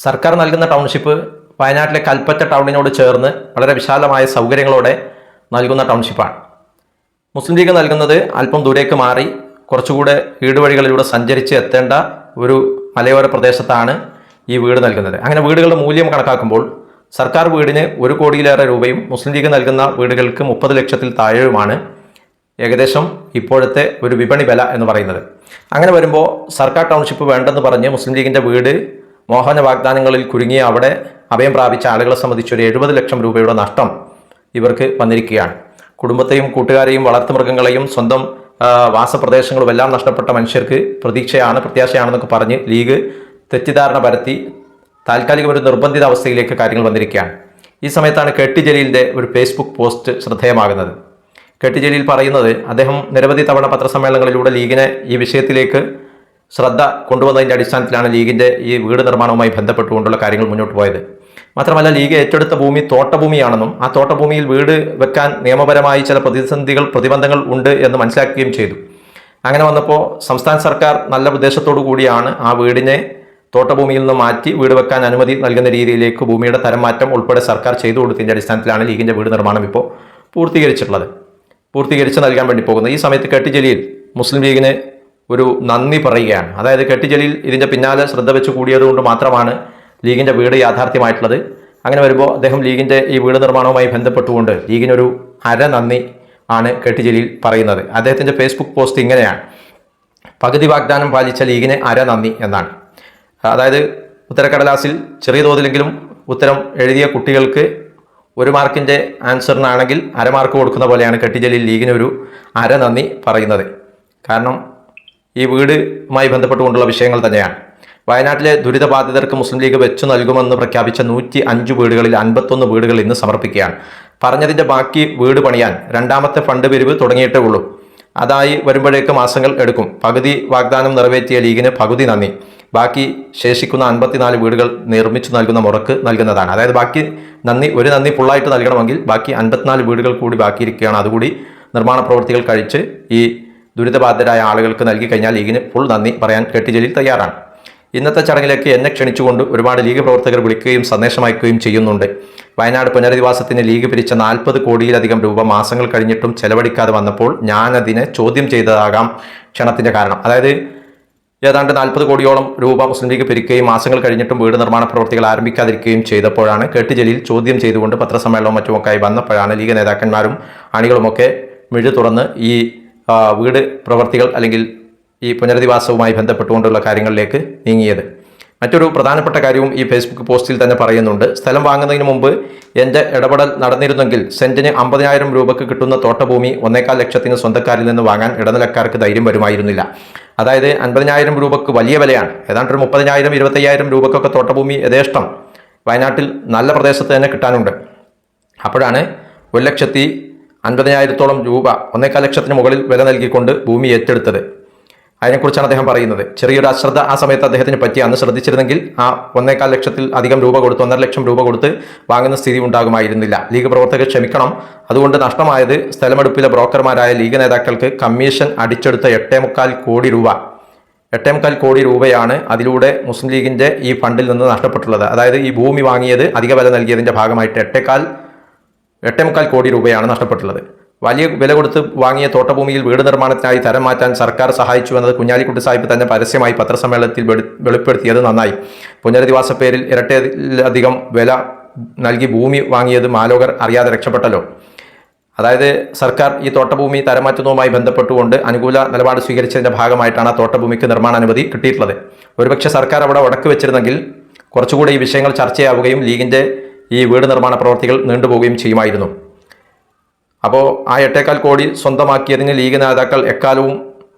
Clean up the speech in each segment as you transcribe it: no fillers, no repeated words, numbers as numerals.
സർക്കാർ നൽകുന്ന ടൗൺഷിപ്പ് വയനാട്ടിലെ കൽപ്പറ്റ ടൗണിനോട് ചേർന്ന് വളരെ വിശാലമായ സൗകര്യങ്ങളോടെ നൽകുന്ന ടൗൺഷിപ്പാണ്. മുസ്ലിം ലീഗ് നൽകുന്നത് അല്പം ദൂരേക്ക് മാറി കുറച്ചുകൂടെ വീട് വഴികളിലൂടെ സഞ്ചരിച്ച് എത്തേണ്ട ഒരു മലയോര പ്രദേശത്താണ് ഈ വീട് നൽകുന്നത്. അങ്ങനെ വീടുകളുടെ മൂല്യം കണക്കാക്കുമ്പോൾ സർക്കാർ വീടിന് 1 കോടിയിലേറെ രൂപയും മുസ്ലിം ലീഗ് നൽകുന്ന വീടുകൾക്ക് 30 ലക്ഷത്തിൽ താഴെയുമാണ് ഏകദേശം ഇപ്പോഴത്തെ ഒരു വിപണി വില എന്ന് പറയുന്നത്. അങ്ങനെ വരുമ്പോൾ സർക്കാർ ടൗൺഷിപ്പ് വേണ്ടെന്ന് പറഞ്ഞ് മുസ്ലിം ലീഗിൻ്റെ വീട് മോഹന വാഗ്ദാനങ്ങളിൽ കുരുങ്ങിയ അവിടെ അഭയം പ്രാപിച്ച ആളുകളെ സംബന്ധിച്ച് ഒരു 70 ലക്ഷം രൂപയുടെ നഷ്ടം ഇവർക്ക് വന്നിരിക്കുകയാണ്. കുടുംബത്തെയും കൂട്ടുകാരെയും വളർത്തുമൃഗങ്ങളെയും സ്വന്തം വാസപ്രദേശങ്ങളും എല്ലാം നഷ്ടപ്പെട്ട മനുഷ്യർക്ക് പ്രത്യാശയാണെന്നൊക്കെ പറഞ്ഞ് ലീഗ് തെറ്റിദ്ധാരണ പരത്തി താൽക്കാലിക ഒരു നിർബന്ധിത അവസ്ഥയിലേക്ക് കാര്യങ്ങൾ വന്നിരിക്കുകയാണ്. ഈ സമയത്താണ് കെ.ടി. ജലീലിൻ്റെ ഒരു ഫേസ്ബുക്ക് പോസ്റ്റ് ശ്രദ്ധേയമാകുന്നത്. കെ.ടി. ജലീൽ പറയുന്നത് അദ്ദേഹം നിരവധി തവണ പത്രസമ്മേളനങ്ങളിലൂടെ ലീഗിനെ ഈ വിഷയത്തിലേക്ക് ശ്രദ്ധ കൊണ്ടുവന്നതിൻ്റെ അടിസ്ഥാനത്തിലാണ് ലീഗിൻ്റെ ഈ വീട് നിർമ്മാണവുമായി ബന്ധപ്പെട്ടുകൊണ്ടുള്ള കാര്യങ്ങൾ മുന്നോട്ട് പോയത്. മാത്രമല്ല ലീഗ് ഏറ്റെടുത്ത ഭൂമി തോട്ടഭൂമിയാണെന്നും ആ തോട്ടഭൂമിയിൽ വീട് വെക്കാൻ നിയമപരമായി ചില പ്രതിബന്ധങ്ങൾ ഉണ്ട് എന്ന് മനസ്സിലാക്കുകയും ചെയ്തു. അങ്ങനെ വന്നപ്പോൾ സംസ്ഥാന സർക്കാർ നല്ല ഉദ്ദേശത്തോടു കൂടിയാണ് ആ വീടിനെ തോട്ടഭൂമിയിൽ നിന്ന് മാറ്റി വീട് വെക്കാൻ അനുമതി നൽകുന്ന രീതിയിലേക്ക് ഭൂമിയുടെ തരം മാറ്റം ഉൾപ്പെടെ സർക്കാർ ചെയ്തു കൊടുത്തതിൻ്റെ അടിസ്ഥാനത്തിലാണ് ലീഗിൻ്റെ വീട് നിർമ്മാണം ഇപ്പോൾ പൂർത്തീകരിച്ച് നൽകാൻ വേണ്ടി പോകുന്നത്. ഈ സമയത്ത് കെ.ടി. ജലീൽ മുസ്ലിം ലീഗിന് ഒരു നന്ദി പറയുകയാണ്. അതായത് കെ.ടി. ജലീൽ ഇതിൻ്റെ പിന്നാലെ ശ്രദ്ധ വെച്ച് കൂടിയതുകൊണ്ട് മാത്രമാണ് ലീഗിൻ്റെ വീട് യാഥാർത്ഥ്യമായിട്ടുള്ളത്. അങ്ങനെ വരുമ്പോൾ അദ്ദേഹം ലീഗിൻ്റെ ഈ വീട് നിർമ്മാണവുമായി ബന്ധപ്പെട്ടുകൊണ്ട് ലീഗിനൊരു നന്ദി ആണ് കെ.ടി. ജലീൽ പറയുന്നത്. അദ്ദേഹത്തിൻ്റെ ഫേസ്ബുക്ക് പോസ്റ്റ് ഇങ്ങനെയാണ്: പകുതി വാഗ്ദാനം പാലിച്ച ലീഗിന് നന്ദി എന്നാണ്. അതായത് ഉത്തരക്കടലാസിൽ ചെറിയ തോതിലെങ്കിലും ഉത്തരം എഴുതിയ കുട്ടികൾക്ക് 1 മാർക്കിൻ്റെ ആൻസറിനാണെങ്കിൽ 1/2 മാർക്ക് കൊടുക്കുന്ന പോലെയാണ് കെ.ടി. ജലീൽ ലീഗിനൊരു നന്ദി പറയുന്നത്. കാരണം ഈ വീടുമായി ബന്ധപ്പെട്ടുകൊണ്ടുള്ള വിഷയങ്ങൾ തന്നെയാണ്. വയനാട്ടിലെ ദുരിതബാധിതർക്ക് മുസ്ലിം ലീഗ് വെച്ചു നൽകുമെന്ന് പ്രഖ്യാപിച്ച 105 വീടുകളിൽ 51 വീടുകൾ ഇന്ന് സമർപ്പിക്കുകയാണ്. പറഞ്ഞതിൻ്റെ ബാക്കി വീട് പണിയാൻ 2ാമത്തെ ഫണ്ട് പിരിവ് തുടങ്ങിയിട്ടേ ഉള്ളൂ. അതായി വരുമ്പോഴേക്ക് മാസങ്ങൾ എടുക്കും. പകുതി വാഗ്ദാനം നിറവേറ്റിയ ലീഗിന് പകുതി നന്ദി. ബാക്കി ശേഷിക്കുന്ന 54 വീടുകൾ നിർമ്മിച്ചു നൽകുന്ന മുറക്ക് നൽകുന്നതാണ്. അതായത് ബാക്കി ഒരു നന്ദി ഫുള്ളായിട്ട് നൽകണമെങ്കിൽ ബാക്കി 54 വീടുകൾ കൂടി ബാക്കിയിരിക്കുകയാണ്. അതുകൂടി നിർമ്മാണ പ്രവൃത്തികൾ കഴിച്ച് ഈ ദുരിതബാധിതരായ ആളുകൾക്ക് നൽകി കഴിഞ്ഞാൽ ലീഗിന് ഫുൾ നന്ദി പറയാൻ കെ.ടി. ജലീൽ തയ്യാറാണ്. ഇന്നത്തെ ചടങ്ങിലേക്ക് എന്നെ ക്ഷണിച്ചുകൊണ്ട് ഒരുപാട് ലീഗ് പ്രവർത്തകർ വിളിക്കുകയും സന്ദേശം അയക്കുകയും ചെയ്യുന്നുണ്ട്. വയനാട് പുനരധിവാസത്തിന് ലീഗ് പിരിച്ച 40 കോടിയിലധികം രൂപ മാസങ്ങൾ കഴിഞ്ഞിട്ടും ചെലവഴിക്കാതെ വന്നപ്പോൾ ഞാനതിനെ ചോദ്യം ചെയ്തതാകാം ക്ഷണത്തിൻ്റെ കാരണം. അതായത് ഏതാണ്ട് 40 കോടിയോളം രൂപ മുസ്ലിം ലീഗ് പിരിക്കുകയും മാസങ്ങൾ കഴിഞ്ഞിട്ടും വീട് നിർമ്മാണ പ്രവൃത്തികൾ ആരംഭിക്കാതിരിക്കുകയും ചെയ്തപ്പോഴാണ് കെ.ടി. ജലീൽ ചോദ്യം ചെയ്തുകൊണ്ട് പത്രസമ്മേളനവും മറ്റുമൊക്കെയായി വന്നപ്പോഴാണ് ലീഗ് നേതാക്കന്മാരും അണികളുമൊക്കെ മിഴി തുറന്ന് ഈ വീട് പ്രവൃത്തികൾ അല്ലെങ്കിൽ ഈ പുനരധിവാസവുമായി ബന്ധപ്പെട്ടുകൊണ്ടുള്ള കാര്യങ്ങളിലേക്ക് നീങ്ങിയത്. മറ്റൊരു പ്രധാനപ്പെട്ട കാര്യവും ഈ ഫേസ്ബുക്ക് പോസ്റ്റിൽ തന്നെ പറയുന്നുണ്ട്. സ്ഥലം വാങ്ങുന്നതിന് മുമ്പ് എൻ്റെ ഇടപെടൽ നടന്നിരുന്നെങ്കിൽ സെന്റിന് 50,000 രൂപയ്ക്ക് കിട്ടുന്ന തോട്ടഭൂമി 1.25 ലക്ഷത്തിന് സ്വന്തക്കാരിൽ നിന്ന് വാങ്ങാൻ ഇടനിലക്കാർക്ക് ധൈര്യം വരുമായിരുന്നില്ല. അതായത് 50,000 രൂപയ്ക്ക് വലിയ വിലയാണ്. ഏതാണ്ട് ഒരു 30,000 25,000 രൂപയ്ക്കൊക്കെ തോട്ടഭൂമി യഥേഷ്ടം വയനാട്ടിൽ നല്ല പ്രദേശത്ത് തന്നെ കിട്ടാനുണ്ട്. അപ്പോഴാണ് 1,50,000 രൂപ 1.25 ലക്ഷത്തിന് മുകളിൽ വില നൽകിക്കൊണ്ട് ഭൂമി ഏറ്റെടുത്തത്. അതിനെക്കുറിച്ചാണ് അദ്ദേഹം പറയുന്നത്. ചെറിയൊരു അശ്രദ്ധ ആ സമയത്ത് അദ്ദേഹത്തിന് പറ്റി. അന്ന് ശ്രദ്ധിച്ചിരുന്നെങ്കിൽ ആ 1.25 ലക്ഷത്തിൽ അധികം രൂപ കൊടുത്ത് 1.5 ലക്ഷം രൂപ കൊടുത്ത് വാങ്ങുന്ന സ്ഥിതി ഉണ്ടാകുമായിരുന്നില്ല. ലീഗ് പ്രവർത്തകർ ക്ഷമിക്കണം. അതുകൊണ്ട് നഷ്ടമായത് സ്ഥലമെടുപ്പിലെ ബ്രോക്കർമാരായ ലീഗ് നേതാക്കൾക്ക് കമ്മീഷൻ അടിച്ചെടുത്ത 8.25 കോടി രൂപയാണ് അതിലൂടെ മുസ്ലിം ലീഗിൻ്റെ ഈ ഫണ്ടിൽ നിന്ന് നഷ്ടപ്പെട്ടുള്ളത്. അതായത് ഈ ഭൂമി വാങ്ങിയത് അധിക വില നൽകിയതിൻ്റെ ഭാഗമായിട്ട് 8.25 കോടി രൂപയാണ് നഷ്ടപ്പെട്ടുള്ളത്. വലിയ വില കൊടുത്ത് വാങ്ങിയ തോട്ടഭൂമിയിൽ വീട് നിർമ്മാണത്തിനായി തരം മാറ്റാൻ സർക്കാർ സഹായിച്ചു എന്നത് കുഞ്ഞാലിക്കുട്ടി സാഹിബ് തന്നെ പരസ്യമായി പത്രസമ്മേളനത്തിൽ വെളിപ്പെടുത്തിയത് നന്നായി. പുനരധിവാസ പേരിൽ ഇരട്ടിയിലധികം വില നൽകി ഭൂമി വാങ്ങിയത് മാലോകർ അറിയാതെ രക്ഷപ്പെട്ടല്ലോ. അതായത് സർക്കാർ ഈ തോട്ടഭൂമി തരം മാറ്റുന്നതുമായി ബന്ധപ്പെട്ടുകൊണ്ട് അനുകൂല നിലപാട് സ്വീകരിച്ചതിൻ്റെ ഭാഗമായിട്ടാണ് ആ തോട്ടഭൂമിക്ക് നിർമ്മാണ അനുമതി കിട്ടിയിട്ടുള്ളത്. ഒരുപക്ഷെ സർക്കാർ അവിടെ ഉടക്ക് വെച്ചിരുന്നെങ്കിൽ കുറച്ചുകൂടി ഈ വിഷയങ്ങൾ ചർച്ചയാവുകയും ലീഗിൻ്റെ ഈ വീട് നിർമ്മാണ പ്രവൃത്തികൾ നീണ്ടുപോവുകയും ചെയ്യുമായിരുന്നു. അപ്പോൾ ആ 8.25 കോടി സ്വന്തമാക്കിയതിന് ലീഗ് നേതാക്കൾ എക്കാലവും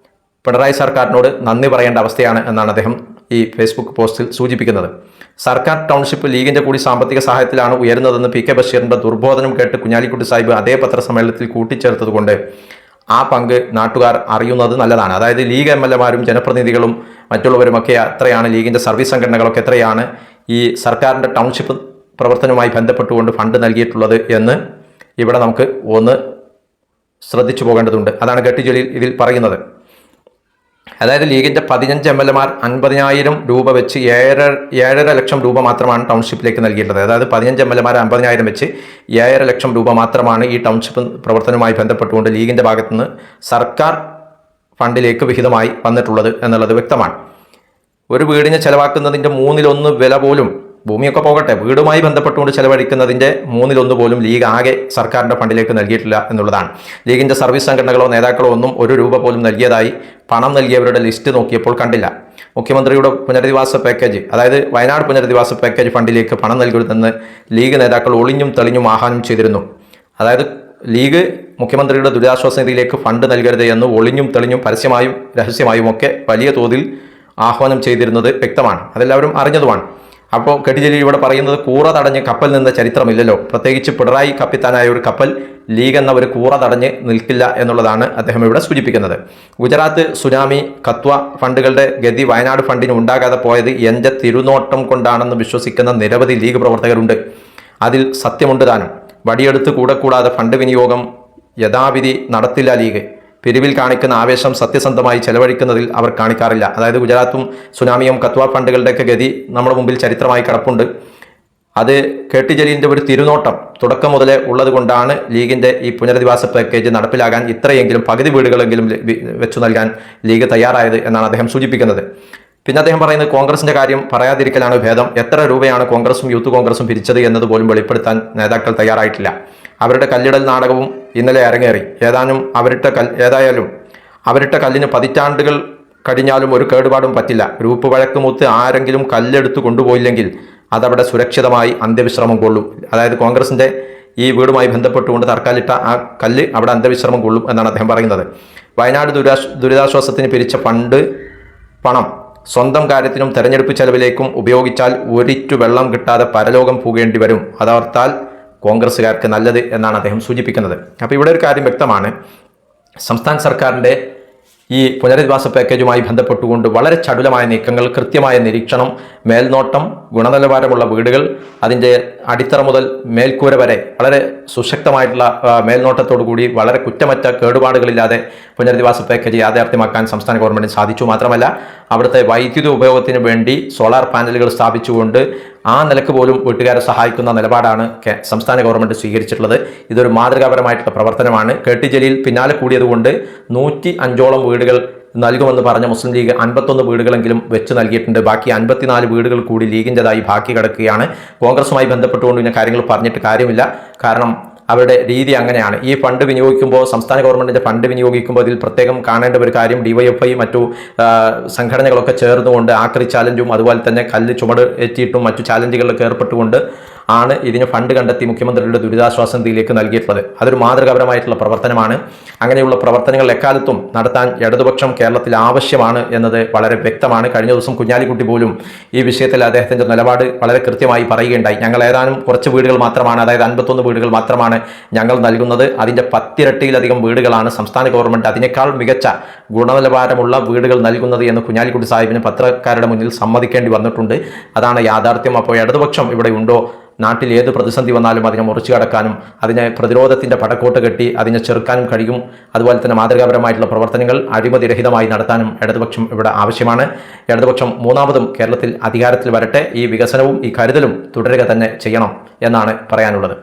പിണറായി സർക്കാരിനോട് നന്ദി പറയേണ്ട അവസ്ഥയാണ് എന്നാണ് അദ്ദേഹം ഈ ഫേസ്ബുക്ക് പോസ്റ്റിൽ സൂചിപ്പിക്കുന്നത്. സർക്കാർ ടൗൺഷിപ്പ് ലീഗിൻ്റെ കൂടി സാമ്പത്തിക സഹായത്തിലാണ് ഉയരുന്നതെന്ന് പി.കെ. ബഷീറിൻ്റെ ദുർബോധനം കേട്ട് കുഞ്ഞാലിക്കുട്ടി സാഹിബ് അതേ പത്രസമ്മേളനത്തിൽ കൂട്ടിച്ചേർത്തതുകൊണ്ട് ആ പങ്ക് നാട്ടുകാർ അറിയുന്നത് നല്ലതാണ്. അതായത് ലീഗ് MLA-മാരും ജനപ്രതിനിധികളും മറ്റുള്ളവരുമൊക്കെ എത്രയാണ്, ലീഗിൻ്റെ സർവീസ് സംഘടനകളൊക്കെ എത്രയാണ് ഈ സർക്കാരിൻ്റെ ടൗൺഷിപ്പ് പ്രവർത്തനവുമായി ബന്ധപ്പെട്ടുകൊണ്ട് ഫണ്ട് നൽകിയിട്ടുള്ളത് എന്ന് ഇവിടെ നമുക്ക് ഒന്ന് ശ്രദ്ധിച്ചു പോകേണ്ടതുണ്ട്. അതാണ് കെ.ടി. ജലീൽ ഇതിൽ പറയുന്നത്. അതായത് ലീഗിൻ്റെ 15 MLA 50,000 രൂപ വെച്ച് 7.5 ലക്ഷം രൂപ മാത്രമാണ് ടൗൺഷിപ്പിലേക്ക് നൽകിയിട്ടുള്ളത്. അതായത് 15 MLA 50,000 വെച്ച് 7.5 ലക്ഷം രൂപ മാത്രമാണ് ഈ ടൗൺഷിപ്പ് പ്രവർത്തനവുമായി ബന്ധപ്പെട്ടുകൊണ്ട് ലീഗിൻ്റെ ഭാഗത്തുനിന്ന് സർക്കാർ ഫണ്ടിലേക്ക് വിഹിതമായി വന്നിട്ടുള്ളത് എന്നുള്ളത് വ്യക്തമാണ്. ഒരു വീടിന് ചെലവാക്കുന്നതിൻ്റെ 1/3 വില പോലും, ഭൂമിയൊക്കെ പോകട്ടെ, വീടുമായി ബന്ധപ്പെട്ടുകൊണ്ട് ചെലവഴിക്കുന്നതിൻ്റെ 1/3 പോലും ലീഗ് ആകെ സർക്കാരിൻ്റെ ഫണ്ടിലേക്ക് നൽകിയിട്ടില്ല എന്നുള്ളതാണ്. ലീഗിൻ്റെ സർവീസ് സംഘടനകളോ നേതാക്കളോ ഒന്നും 1 രൂപ പോലും നൽകിയതായി പണം നൽകിയവരുടെ ലിസ്റ്റ് നോക്കിയപ്പോൾ കണ്ടില്ല. മുഖ്യമന്ത്രിയുടെ പുനരധിവാസ പാക്കേജ്, അതായത് വയനാട് പുനരധിവാസ പാക്കേജ് ഫണ്ടിലേക്ക് പണം നൽകരുതെന്ന് ലീഗ് നേതാക്കൾ ഒളിഞ്ഞും തെളിഞ്ഞും ആഹ്വാനം ചെയ്തിരുന്നു. അതായത് ലീഗ് മുഖ്യമന്ത്രിയുടെ ദുരിതാശ്വാസ നിധിയിലേക്ക് ഫണ്ട് നൽകരുത് എന്ന് ഒളിഞ്ഞും തെളിഞ്ഞും പരസ്യമായും രഹസ്യമായും ഒക്കെ വലിയ തോതിൽ ആഹ്വാനം ചെയ്തിരുന്നത് വ്യക്തമാണ്, അതെല്ലാവരും അറിഞ്ഞതുമാണ്. അപ്പോൾ കെട്ടി ജലീൽ ഇവിടെ പറയുന്നത് കൂറ തടഞ്ഞ് കപ്പൽ നിന്ന ചരിത്രമില്ലല്ലോ, പ്രത്യേകിച്ച് പിണറായി കപ്പിത്താനായ ഒരു കപ്പൽ ലീഗ് എന്ന ഒരു കൂറ തടഞ്ഞ് നിൽക്കില്ല എന്നുള്ളതാണ് അദ്ദേഹം ഇവിടെ സൂചിപ്പിക്കുന്നത്. ഗുജറാത്ത് സുനാമി കത്വ ഫണ്ടുകളുടെ ഗതി വയനാട് ഫണ്ടിന് ഉണ്ടാകാതെ പോയത് എൻ്റെ തിരുനോട്ടം കൊണ്ടാണെന്ന് വിശ്വസിക്കുന്ന നിരവധി ലീഗ് പ്രവർത്തകരുണ്ട്. അതിൽ സത്യമുണ്ട് താനും. വടിയെടുത്ത് കൂടാതെ ഫണ്ട് വിനിയോഗം യഥാവിധി നടത്തില്ല ലീഗ്. പിരിവിൽ കാണിക്കുന്ന ആവേശം സത്യസന്ധമായി ചെലവഴിക്കുന്നതിൽ അവർ കാണിക്കാറില്ല. അതായത് ഗുജറാത്തും സുനാമിയും കത്വ ഫണ്ടുകളുടെയൊക്കെ ഗതി നമ്മുടെ മുമ്പിൽ ചരിത്രമായി കിടപ്പുണ്ട്. അത് കെട്ടി ജലീലിൻ്റെ ഒരു തിരുനോട്ടം തുടക്കം മുതലേ ഉള്ളത് കൊണ്ടാണ് ലീഗിൻ്റെ ഈ പുനരധിവാസ പാക്കേജ് നടപ്പിലാകാൻ ഇത്രയെങ്കിലും പകുതി വീടുകളെങ്കിലും വെച്ചു നൽകാൻ ലീഗ് തയ്യാറായത് എന്നാണ് അദ്ദേഹം സൂചിപ്പിക്കുന്നത്. പിന്നെ അദ്ദേഹം പറയുന്നത് കോൺഗ്രസിൻ്റെ കാര്യം പറയാതിരിക്കലാണ് ഭേദം. എത്ര രൂപയാണ് കോൺഗ്രസും യൂത്ത് കോൺഗ്രസും പിരിച്ചത് എന്നതുപോലും വെളിപ്പെടുത്താൻ നേതാക്കൾ തയ്യാറായിട്ടില്ല. അവരുടെ കല്ലിടൽ നാടകവും ഇന്നലെ അരങ്ങേറി. ഏതായാലും അവരിട്ട കല്ലിന് പതിറ്റാണ്ടുകൾ കഴിഞ്ഞാലും ഒരു കേടുപാടും പറ്റില്ല. ഗ്രൂപ്പ് വഴക്കുമൂത്ത് ആരെങ്കിലും കല്ലെടുത്ത് കൊണ്ടുപോയില്ലെങ്കിൽ അതവിടെ സുരക്ഷിതമായി അന്ത്യവിശ്രമം കൊള്ളും. അതായത് കോൺഗ്രസിൻ്റെ ഈ വീടുമായി ബന്ധപ്പെട്ടുകൊണ്ട് തർക്കാലിട്ട ആ കല്ല് അവിടെ അന്ത്യവിശ്രമം കൊള്ളും എന്നാണ് അദ്ദേഹം പറയുന്നത്. വയനാട് ദുരിതാശ്വാസത്തിന് പിരിച്ച പണം സ്വന്തം കാര്യത്തിനും തെരഞ്ഞെടുപ്പ് ചെലവിലേക്കും ഉപയോഗിച്ചാൽ ഒരിറ്റു വെള്ളം കിട്ടാതെ പരലോകം പോകേണ്ടി വരും. അതോർത്താൽ കോൺഗ്രസ്സുകാർക്ക് നല്ലത് എന്നാണ് അദ്ദേഹം സൂചിപ്പിക്കുന്നത്. അപ്പോൾ ഇവിടെ ഒരു കാര്യം വ്യക്തമാണ്. സംസ്ഥാന സർക്കാരിൻ്റെ ഈ പുനരധിവാസ പാക്കേജുമായി ബന്ധപ്പെട്ടുകൊണ്ട് വളരെ ചടുലമായ നീക്കങ്ങൾ, കൃത്യമായ നിരീക്ഷണം, മേൽനോട്ടം, ഗുണനിലവാരമുള്ള വീടുകൾ, അതിൻ്റെ അടിത്തറ മുതൽ മേൽക്കൂര വരെ വളരെ സുശക്തമായിട്ടുള്ള മേൽനോട്ടത്തോടു കൂടി വളരെ കുറ്റമറ്റ കേടുപാടുകളില്ലാതെ പുനരധിവാസ പാക്കേജ് യാഥാർത്ഥ്യമാക്കാൻ സംസ്ഥാന ഗവൺമെൻറ്റിന് സാധിച്ചു. മാത്രമല്ല അവിടുത്തെ വൈദ്യുത ഉപയോഗത്തിന് വേണ്ടി സോളാർ പാനലുകൾ സ്ഥാപിച്ചുകൊണ്ട് ആ നിലക്ക് പോലും വീട്ടുകാരെ സഹായിക്കുന്ന നിലപാടാണ് സംസ്ഥാന ഗവൺമെൻറ് സ്വീകരിച്ചിട്ടുള്ളത്. ഇതൊരു മാതൃകാപരമായിട്ടുള്ള പ്രവർത്തനമാണ്. കെട്ടി ജലീൽ പിന്നാലെ കൂടിയതുകൊണ്ട് 105ഓളം വീടുകൾ നൽകുമെന്ന് പറഞ്ഞ മുസ്ലിം ലീഗ് 51 വീടുകളെങ്കിലും വെച്ച് നൽകിയിട്ടുണ്ട്. ബാക്കി 54 വീടുകൾ കൂടി ലീഗിൻ്റെതായി ബാക്കി കിടക്കുകയാണ്. കോൺഗ്രസുമായി ബന്ധപ്പെട്ടുകൊണ്ട് പിന്നെ കാര്യങ്ങൾ പറഞ്ഞിട്ട് കാര്യമില്ല. കാരണം അവരുടെ രീതി അങ്ങനെയാണ്. ഈ ഫണ്ട് വിനിയോഗിക്കുമ്പോൾ, സംസ്ഥാന ഗവൺമെൻറ്റിൻ്റെ ഫണ്ട് വിനിയോഗിക്കുമ്പോൾ ഇതിൽ പ്രത്യേകം കാണേണ്ട ഒരു കാര്യം, DYFI മറ്റു സംഘടനകളൊക്കെ ചേർന്നുകൊണ്ട് ആക്രി ചാലഞ്ചും അതുപോലെ തന്നെ കല്ല് ചുമട് ഏറ്റിയിട്ടും മറ്റു ചാലഞ്ചുകളിലൊക്കെ ഏർപ്പെട്ടുകൊണ്ട് ആണ് ഇതിന് ഫണ്ട് കണ്ടെത്തി മുഖ്യമന്ത്രിയുടെ ദുരിതാശ്വാസ നിധിയിലേക്ക് നൽകിയിട്ടുള്ളത്. അതൊരു മാതൃകാപരമായിട്ടുള്ള പ്രവർത്തനമാണ്. അങ്ങനെയുള്ള പ്രവർത്തനങ്ങൾ എക്കാലത്തും നടത്താൻ ഇടതുപക്ഷം കേരളത്തിൽ ആവശ്യമാണ് എന്നത് വളരെ വ്യക്തമാണ്. കഴിഞ്ഞ ദിവസം കുഞ്ഞാലിക്കുട്ടി പോലും ഈ വിഷയത്തിൽ അദ്ദേഹത്തിൻ്റെ നിലപാട് വളരെ കൃത്യമായി പറയുകയുണ്ടായി. ഞങ്ങൾ ഏതാനും കുറച്ച് വീടുകൾ മാത്രമാണ്, അതായത് 51 വീടുകൾ മാത്രമാണ് ഞങ്ങൾ നൽകുന്നത്. അതിൻ്റെ 10 ഇരട്ടിയിലധികം വീടുകളാണ് സംസ്ഥാന ഗവൺമെൻറ് അതിനേക്കാൾ മികച്ച ഗുണനിലവാരമുള്ള വീടുകൾ നൽകുന്നത് എന്ന് കുഞ്ഞാലിക്കുട്ടി സാഹിബിന് പത്രക്കാരുടെ മുന്നിൽ സമ്മതിക്കേണ്ടി വന്നിട്ടുണ്ട്. അതാണ് യാഥാർത്ഥ്യം. അപ്പോൾ ഇടതുപക്ഷം ഇവിടെ ഉണ്ടോ? നാട്ടിൽ ഏത് പ്രതിസന്ധി വന്നാലും അതിനെ മുറിച്ചു കടക്കാനും അതിനെ പ്രതിരോധത്തിൻ്റെ പടക്കോട്ട് കെട്ടി അതിനെ ചെറുക്കാനും കഴിയും. അതുപോലെ തന്നെ മാതൃകാപരമായിട്ടുള്ള പ്രവർത്തനങ്ങൾ അഴിമതിരഹിതമായി നടത്താനും ഇടതുപക്ഷം ഇവിടെ ആവശ്യമാണ്. ഇടതുപക്ഷം മൂന്നാമതും കേരളത്തിൽ അധികാരത്തിൽ വരട്ടെ. ഈ വികസനവും ഈ കരുതലും തുടരുക തന്നെ ചെയ്യണം എന്നാണ് പറയാനുള്ളത്.